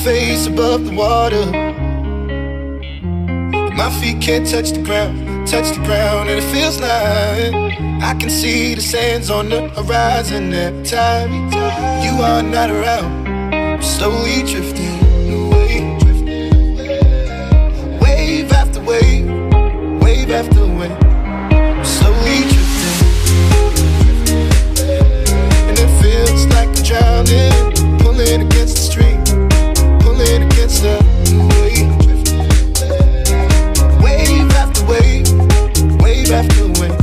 face above the water. My feet can't touch the ground, and it feels like I can see the sands on the horizon every time you are not around. I'm slowly drifting away, wave after wave, wave after wave. I'm slowly drifting, and it feels like I'm drowning, pulling against the stream, pulling against the wave. Wave after wave, wave after wave,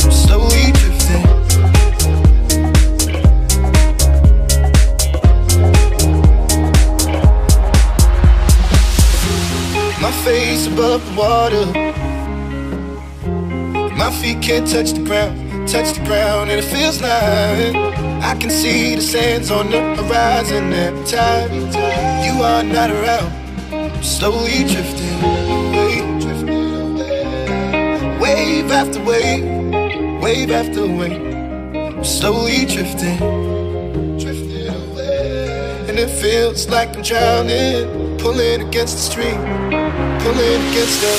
I'm slowly drifting. My face above the water, my feet can't touch the ground, and it feels like I can see the sands on the horizon every time you are not around. I'm slowly drifting away, wave after wave, wave after wave. I'm slowly drifting, and it feels like I'm drowning, pulling against the stream, pulling against the